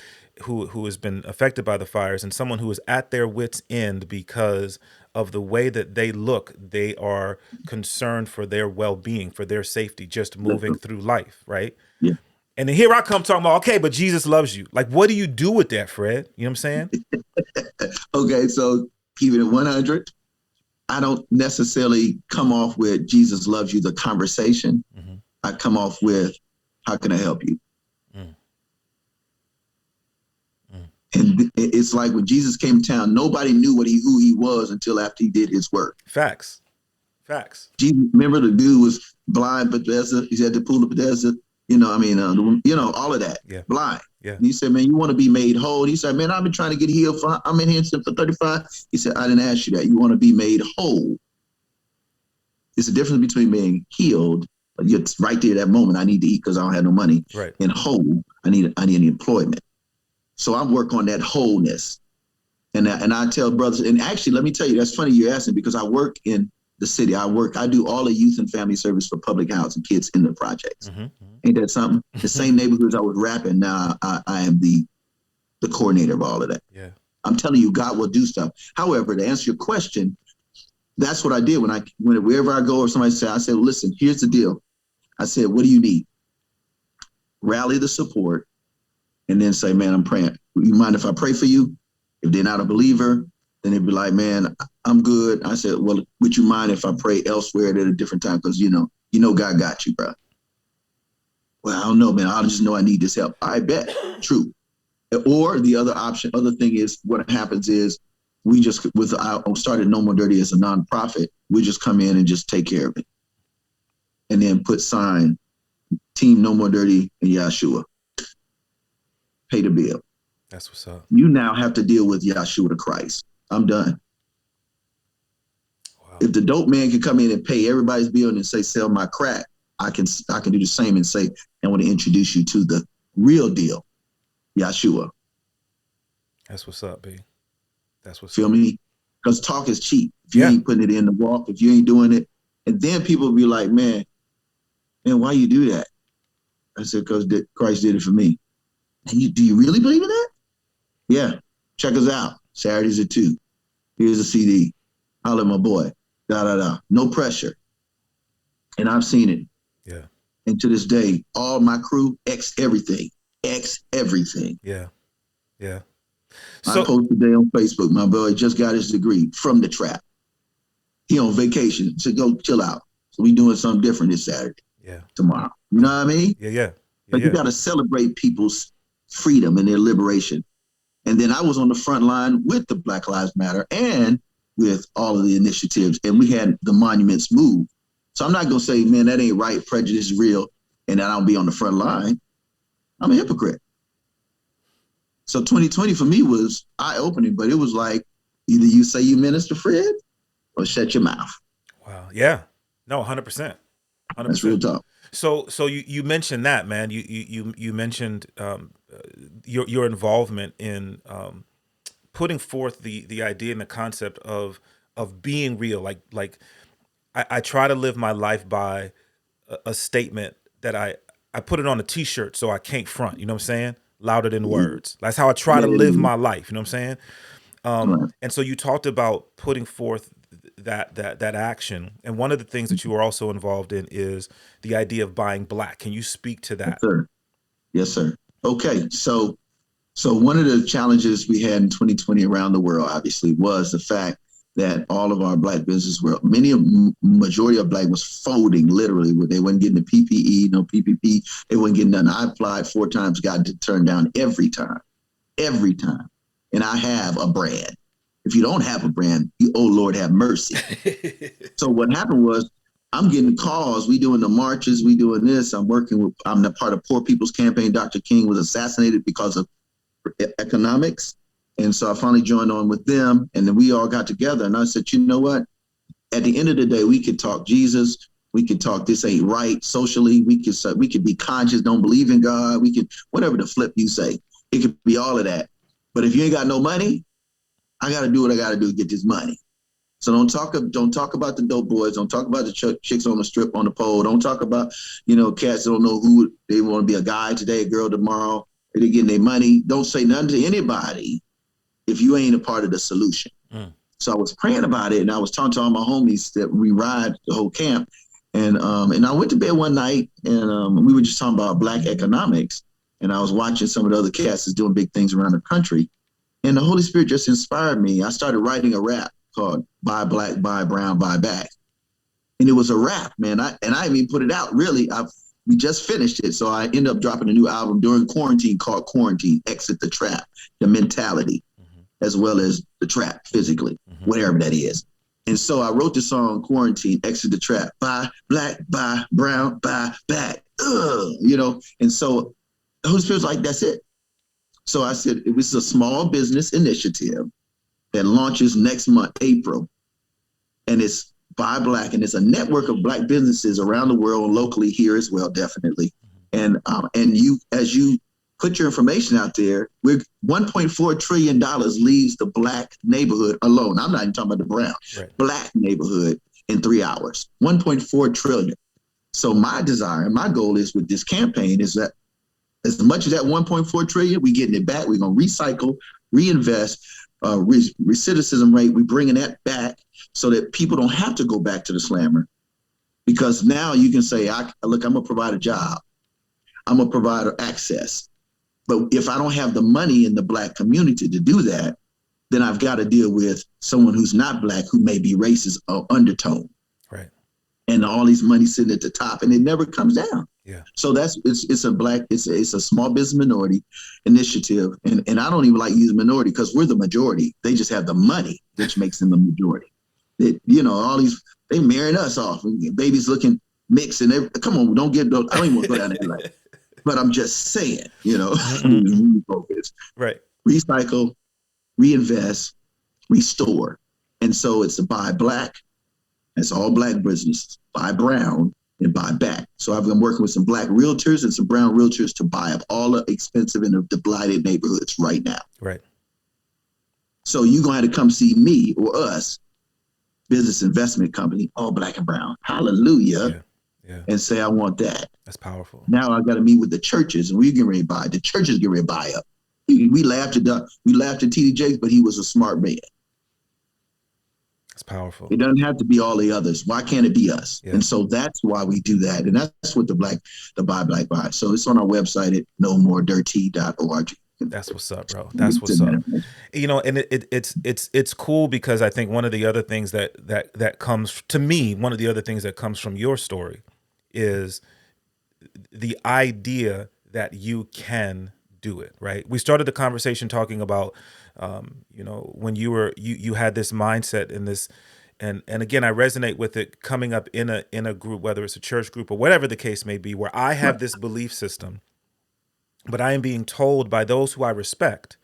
has been affected by the fires, and someone who is at their wits' end because of the way that they look. They are concerned for their well-being, for their safety, just moving through life, right? Yeah. And then here I come talking about, okay, but Jesus loves you. Like, what do you do with that, Fred? You know what I'm saying? Okay, so keep it at 100. I don't necessarily come off with Jesus loves you, the conversation. Mm-hmm. I come off with, how can I help you? And it's like when Jesus came to town, nobody knew who he was until after he did his work. Facts. Jesus, remember the dude was blind, Bethesda. He's at the pool of Bethesda. You know, I mean, all of that. Yeah. Blind. Yeah. And he said, man, you want to be made whole? He said, man, I've been trying to get healed. I'm in here for 35. He said, I didn't ask you that. You want to be made whole. It's the difference between being healed, but it's right there that moment. I need to eat because I don't have no money. Right. And whole, I need an employment. So I work on that wholeness. And I tell brothers, and actually, let me tell you, that's funny you're asking, because I work in the city. I do all the youth and family service for public housing kids in the projects. Mm-hmm. Ain't that something? The same neighborhoods I was rapping, now I am the coordinator of all of that. Yeah. I'm telling you, God will do stuff. However, to answer your question, that's what I did wherever I go or somebody say, I said, listen, here's the deal. I said, what do you need? Rally the support and then say, man, I'm praying. You mind if I pray for you? If they're not a believer, then they'd be like, man, I'm good. I said, well, would you mind if I pray elsewhere at a different time? Because, you know, God got you, bro. Well, I don't know, man. I just know I need this help. I bet. True. Or the other thing is what happens is we just, I started No More Dirty as a nonprofit. We just come in and just take care of it. And then put sign, Team No More Dirty and Yahshua. Pay the bill. That's what's up. You now have to deal with Yahshua the Christ. I'm done. Wow. If the dope man can come in and pay everybody's bill and say, sell my crack, I can do the same and say, I want to introduce you to the real deal, Yahshua. That's what's up, B. That's what's Feel up. me? Because talk is cheap. If you ain't putting it in the walk, if you ain't doing it, and then people will be like, man, why you do that? I said, because Christ did it for me. And do you really believe in that? Yeah. Check us out. Saturdays at 2. Here's a CD. Holla at my boy. No pressure. And I've seen it. Yeah. And to this day, all my crew, X everything. Yeah. Yeah. So, I posted today on Facebook, my boy just got his degree from the trap. He on vacation. So go chill out. So we doing something different this Saturday. Yeah. Tomorrow. You know what I mean? Yeah. But you got to celebrate people's freedom and their liberation. And then I was on the front line with the Black Lives Matter and with all of the initiatives. And we had the monuments moved. So I'm not going to say, man, that ain't right. Prejudice is real. And I don't be on the front line. I'm a hypocrite. So 2020 for me was eye-opening, but it was like either you say you Minister Fred or shut your mouth. Wow. Yeah. No, 100%. That's real talk. So you mentioned that, man. You mentioned your involvement in putting forth the idea and the concept of being real. Like I try to live my life by a statement that I put it on a T-shirt so I can't front. You know what I'm saying? Louder than words. That's how I try to live my life. You know what I'm saying? And so you talked about putting forth that action. And one of the things that you are also involved in is the idea of buying black. Can you speak to that? Yes, sir. Yes, sir. Okay. So one of the challenges we had in 2020 around the world, obviously, was the fact that all of our black businesses were, majority of black was folding literally. They weren't getting the PPE, no PPP. They weren't getting none. I applied 4 times, got turned down every time. And I have a brand. If you don't have a brand, oh Lord, have mercy. So what happened was I'm getting calls. We doing the marches. We doing this. I'm the part of Poor People's Campaign. Dr. King was assassinated because of economics. And so I finally joined on with them, and then we all got together. And I said, you know what? At the end of the day, we could talk Jesus. We could talk this ain't right socially. We could be conscious, don't believe in God. We could, whatever the flip you say. It could be all of that. But if you ain't got no money, I got to do what I got to do to get this money. So don't talk about the dope boys. Don't talk about the chicks on the strip on the pole. Don't talk about, cats that don't know who they want to be, a guy today, a girl tomorrow. They're getting their money. Don't say nothing to anybody if you ain't a part of the solution. So I was praying about it, and I was talking to all my homies that we ride the whole camp. And I went to bed one night, and we were just talking about black economics. And I was watching some of the other cats that's doing big things around the country. And the Holy Spirit just inspired me. I started writing a rap called Buy Black, Buy Brown, Buy Back. And it was a rap, man. I didn't even put it out, really. We just finished it. So I ended up dropping a new album during quarantine called Quarantine, Exit the Trap, the mentality, as well as the trap physically, whatever that is. And so I wrote the song Quarantine, Exit the Trap, Buy Black, Buy Brown, Buy Back, And so the Holy Spirit was like, that's it. So I said, it was a small business initiative that launches next month, April. And it's Buy Black, and it's a network of Black businesses around the world, locally here as well, definitely. And you, as you put your information out there, we're $1.4 trillion leaves the Black neighborhood alone. I'm not even talking about the brown, Black neighborhood in 3 hours. 1.4 trillion. So my desire and my goal is with this campaign is that as much as that 1.4 trillion, we getting it back. We're gonna recycle, reinvest, recidivism rate. We're bringing that back so that people don't have to go back to the slammer, because now you can say, look, I'm gonna provide a job. I'm gonna provide access. But if I don't have the money in the Black community to do that, then I've got to deal with someone who's not Black, who may be racist or undertone. Right. And all these money sitting at the top, and it never comes down. Yeah. So it's a small business minority initiative. And I don't even like using minority because we're the majority. They just have the money, which makes them the majority. All these, they marrying us off. Babies looking mixed and come on, I don't even want to go down there. But I'm just saying, focus. Right. Recycle, reinvest, restore. And so it's to buy Black. It's all Black businesses. Buy brown and buy back. So I've been working with some Black realtors and some brown realtors to buy up all the expensive and the blighted neighborhoods right now. Right. So you're going to have to come see me or us, business investment company, all Black and brown. Hallelujah. Yeah. Yeah. And say, I want that. That's powerful. Now I got to meet with the churches, and we're getting ready to buy. The churches get ready to buy up. We laughed at TD Jakes, but he was a smart man. That's powerful. It doesn't have to be all the others. Why can't it be us? Yeah. And so that's why we do that. And that's what the Buy Black buy. So it's on our website at nomoredirty.org. That's what's up, bro. That's what's up. And it's cool because I think one of the other things that comes to me, one of the other things that comes from your story is the idea that you can do it, right? We started the conversation talking about, when you had this mindset in this, and again, I resonate with it coming up in a group, whether it's a church group or whatever the case may be, where I have this belief system, but I am being told by those who I respect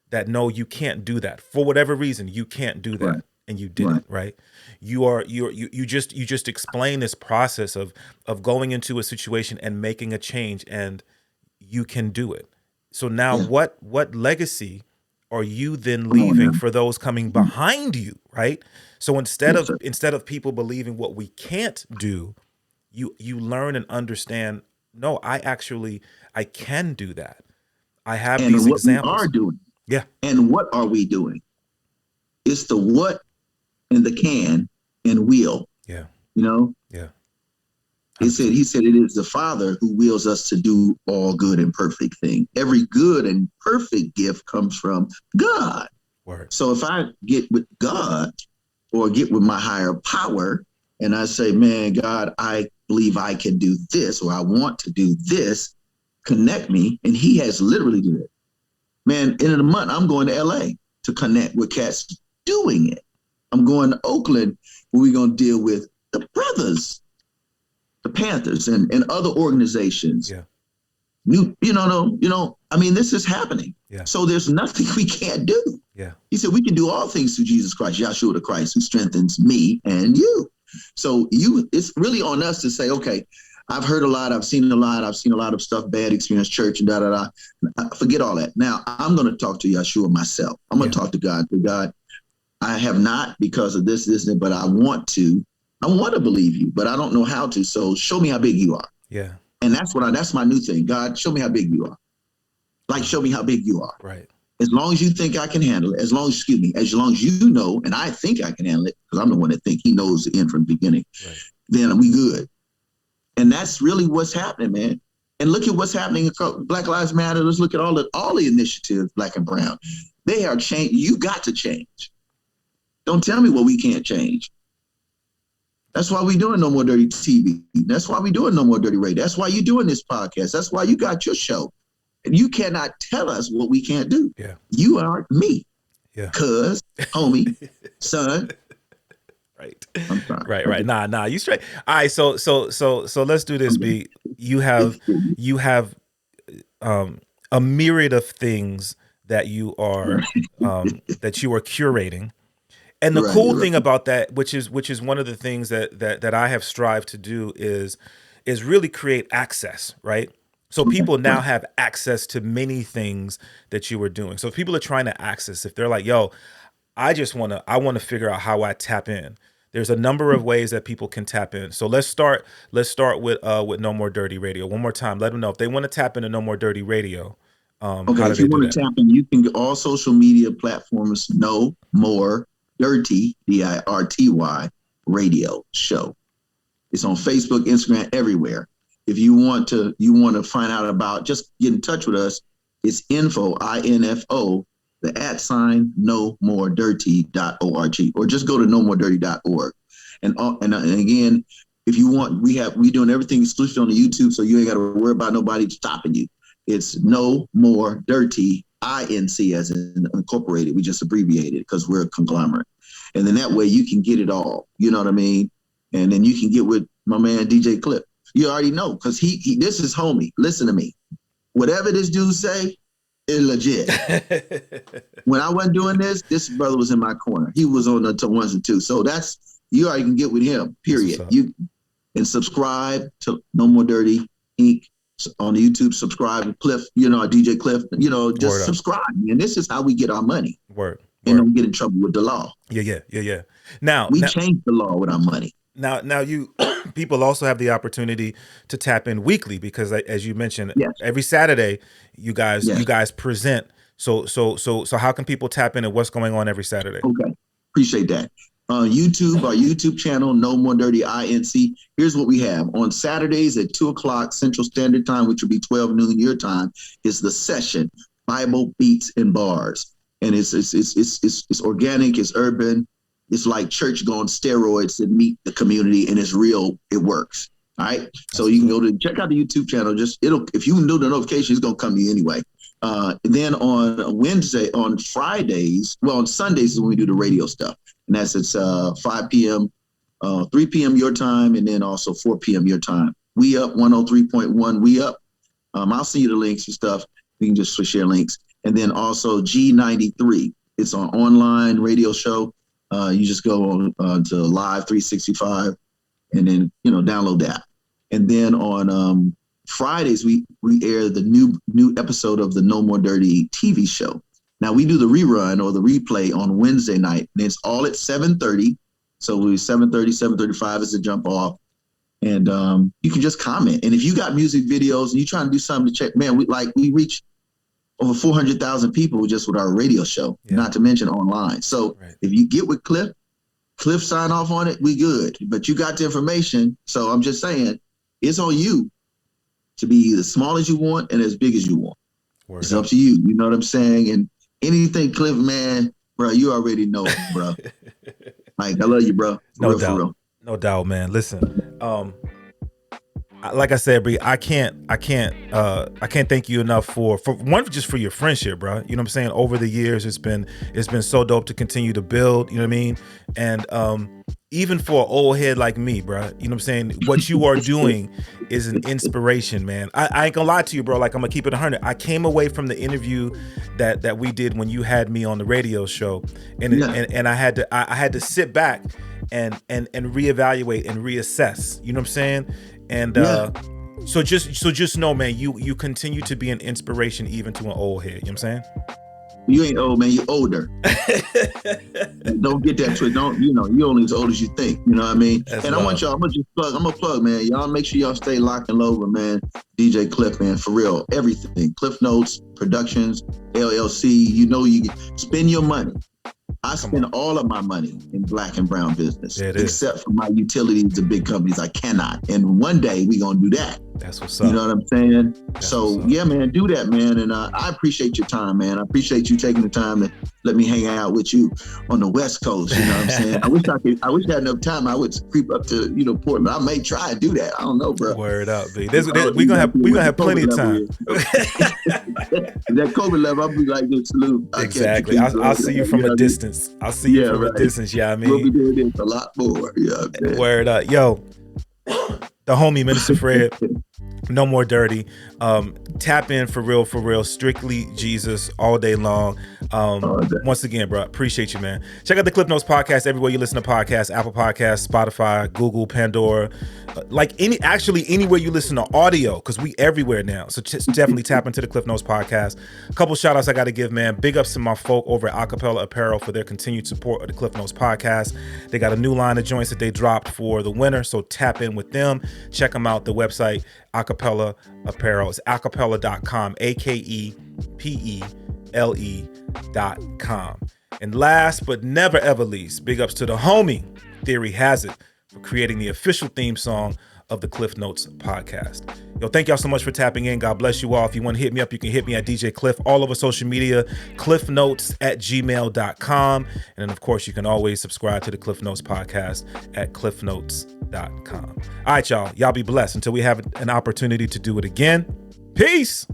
that, no, you can't do that for whatever reason. You can't do that. Right. And you didn't, right? You just explain this process of going into a situation and making a change, and you can do it. So now what legacy are you then leaving for those coming behind you, right? So instead of people believing what we can't do, you learn and understand, no, I can do that. I have these examples. We are doing. Yeah. And what are we doing? It's the what and the can and will. Yeah. Yeah. He said it is the Father who wills us to do all good and perfect thing. Every good and perfect gift comes from God. Word. So if I get with God or get with my higher power and I say, man, God, I believe I can do this, or I want to do this, connect me. And he has literally did it. Man, in a month, I'm going to LA to connect with cats doing it. I'm going to Oakland, where we're going to deal with the brothers, the Panthers, and other organizations. Yeah. This is happening. Yeah. So there's nothing we can't do. Yeah. He said we can do all things through Jesus Christ, Yahshua the Christ, who strengthens me and you. So it's really on us to say, okay, I've heard a lot, I've seen a lot of stuff, bad experience, church, and da-da-da. Forget all that. Now I'm going to talk to Yahshua myself. I'm going to talk to God. I have not because of this, but I want to believe you, but I don't know how to. So show me how big you are. Yeah. And that's my new thing. God, show me how big you are. Like, show me how big you are. Right. As long as you think I can handle it, as long as you know, and I think I can handle it, because I'm the one that think he knows the end from the beginning, right, then we good. And that's really what's happening, man. And look at what's happening. Black Lives Matter. Let's look at all the initiatives, Black and brown. They are changed. You got to change. Don't tell me what we can't change. That's why we're doing No More Dirty TV. That's why we're doing No More Dirty Radio. That's why you're doing this podcast. That's why you got your show. And you cannot tell us what we can't do. Yeah. You are me. Yeah. Cuz, homie, son. Right. I'm sorry. Right. Nah, you straight. All right, so let's do this, B. You have a myriad of things that you are curating. And the cool thing about that, which is one of the things that I have strived to do is really create access, right? So people now have access to many things that you were doing. So if people are trying to access, if they're like, yo, I want to figure out how I tap in. There's a number of ways that people can tap in. So let's start with No More Dirty Radio. One more time, let them know if they want to tap into No More Dirty Radio. Okay, if you want to tap in, you can go all social media platforms. No More Dirty DIRTY Radio Show. It's on Facebook, Instagram, everywhere. If you want to find out about, just get in touch with us. It's info, INFO, the @ nomoredirty.org, or just go to nomoredirty.org. And again, if you want, we doing everything exclusively on the YouTube, so you ain't got to worry about nobody stopping you. It's No More Dirty, INC as in incorporated. We just abbreviated it because we're a conglomerate. And then that way you can get it all. You know what I mean? And then you can get with my man DJ Klyph. You already know, because he this is homie. Listen to me. Whatever this dude say is legit. When I wasn't doing this brother was in my corner. He was on the ones and twos. So you already can get with him, period. You can subscribe to No More Dirty Inc. on YouTube. Subscribe to Klyph, DJ Klyph, just subscribe. And this is how we get our money. And don't get in trouble with the law. Yeah. Now we changed the law with our money. Now you people also have the opportunity to tap in weekly, because as you mentioned, every Saturday you guys present. So how can people tap in and what's going on every Saturday? Okay, appreciate that. YouTube, our YouTube channel, No More Dirty INC. Here's what we have on Saturdays at 2:00 Central Standard Time, which will be 12 noon your time. Is the session Bible Beats and Bars, and it's organic, it's urban. It's like church going steroids to meet the community, and it's real. It works. All right. So you can go to check out the YouTube channel. If you can do the notification, it's gonna come to you anyway. Then on Sundays is when we do the radio stuff, and that's at 5 p.m., 3 p.m. your time, and then also 4 p.m. your time. We Up 103.1. We Up. I'll send you the links and stuff. We can just share links, and then also G93. It's an online radio show. You just go on to Live 365 and then, download that. And then on Fridays, we air the new episode of the No More Dirty TV show. Now we do the rerun or the replay on Wednesday night, and it's all at 7:30. So 7:30, 7:35 is the jump off. And you can just comment. And if you got music videos and you're trying to do something to check, man, we reach over 400,000 people just with our radio show, not to mention online. So if you get with Klyph sign off on it, we good. But you got the information. So I'm just saying, it's on you to be as small as you want and as big as you want. It's up to you. You know what I'm saying? And anything Klyph, man, bro, you already know, bro. Mike, I love you, bro. No doubt. No doubt, man. Listen, like I said, Bree, I can't thank you enough for one, just for your friendship, bro. You know what I'm saying? Over the years, it's been so dope to continue to build. You know what I mean? And even for an old head like me, bro, you know what I'm saying? What you are doing is an inspiration, man. I ain't gonna lie to you, bro. Like, I'm gonna keep it 100. I came away from the interview that we did when you had me on the radio show, and I had to sit back and reevaluate and reassess. You know what I'm saying? And so just know, man, you continue to be an inspiration even to an old head. You know what I'm saying? You ain't old, man. You're older. Don't get that twisted. You're only as old as you think. You know what I mean? That's and love. I want y'all, I'm gonna plug, man. Y'all make sure y'all stay locked and loaded, man. DJ Klyph, man, for real. Everything. Klyph Notes, Productions, LLC. You can spend your money. I spend all of my money in black and brown business, except for my utilities to big companies. I cannot. And one day we gonna do that. That's what's up. You know what I'm saying? So yeah, man, do that, man. And I appreciate your time, man. I appreciate you taking the time to let me hang out with you on the West Coast. You know what I'm saying? I wish I had enough time. I would creep up to Portland. I may try to do that. I don't know, bro. Word up, B. We gonna have plenty of time. That COVID level, I'll be like this, salute. Exactly. I'll see you from a distance. I'll see you from a distance. Yeah, I mean, we'll be doing this a lot more. Yeah. Word up, yo. The homie Minister Fred. No More Dirty. Tap in for real. Strictly Jesus all day long. Once again, bro, appreciate you, man. Check out the Klyph Notes podcast everywhere you listen to podcasts: Apple Podcasts, Spotify, Google, Pandora, anywhere you listen to audio, because we everywhere now. So definitely tap into the Klyph Notes podcast. A couple shout outs I got to give, man. Big ups to my folk over at Akepele Apparel for their continued support of the Klyph Notes podcast. They got a new line of joints that they dropped for the winter, so tap in with them. Check them out. The website, Akepele Apparel. It's akepele.com, AKEPELE.com. And last but never ever least, big ups to the homie Theory Hazit for creating the official theme song of the Klyph Notes podcast. Yo, thank y'all so much for tapping in. God bless you all. If you want to hit me up, you can hit me at DJ Klyph all over social media, klyphnotes@gmail.com. And then, of course, you can always subscribe to the Klyph Notes podcast at klyphnotes.com. All right, y'all. Y'all be blessed until we have an opportunity to do it again. Peace.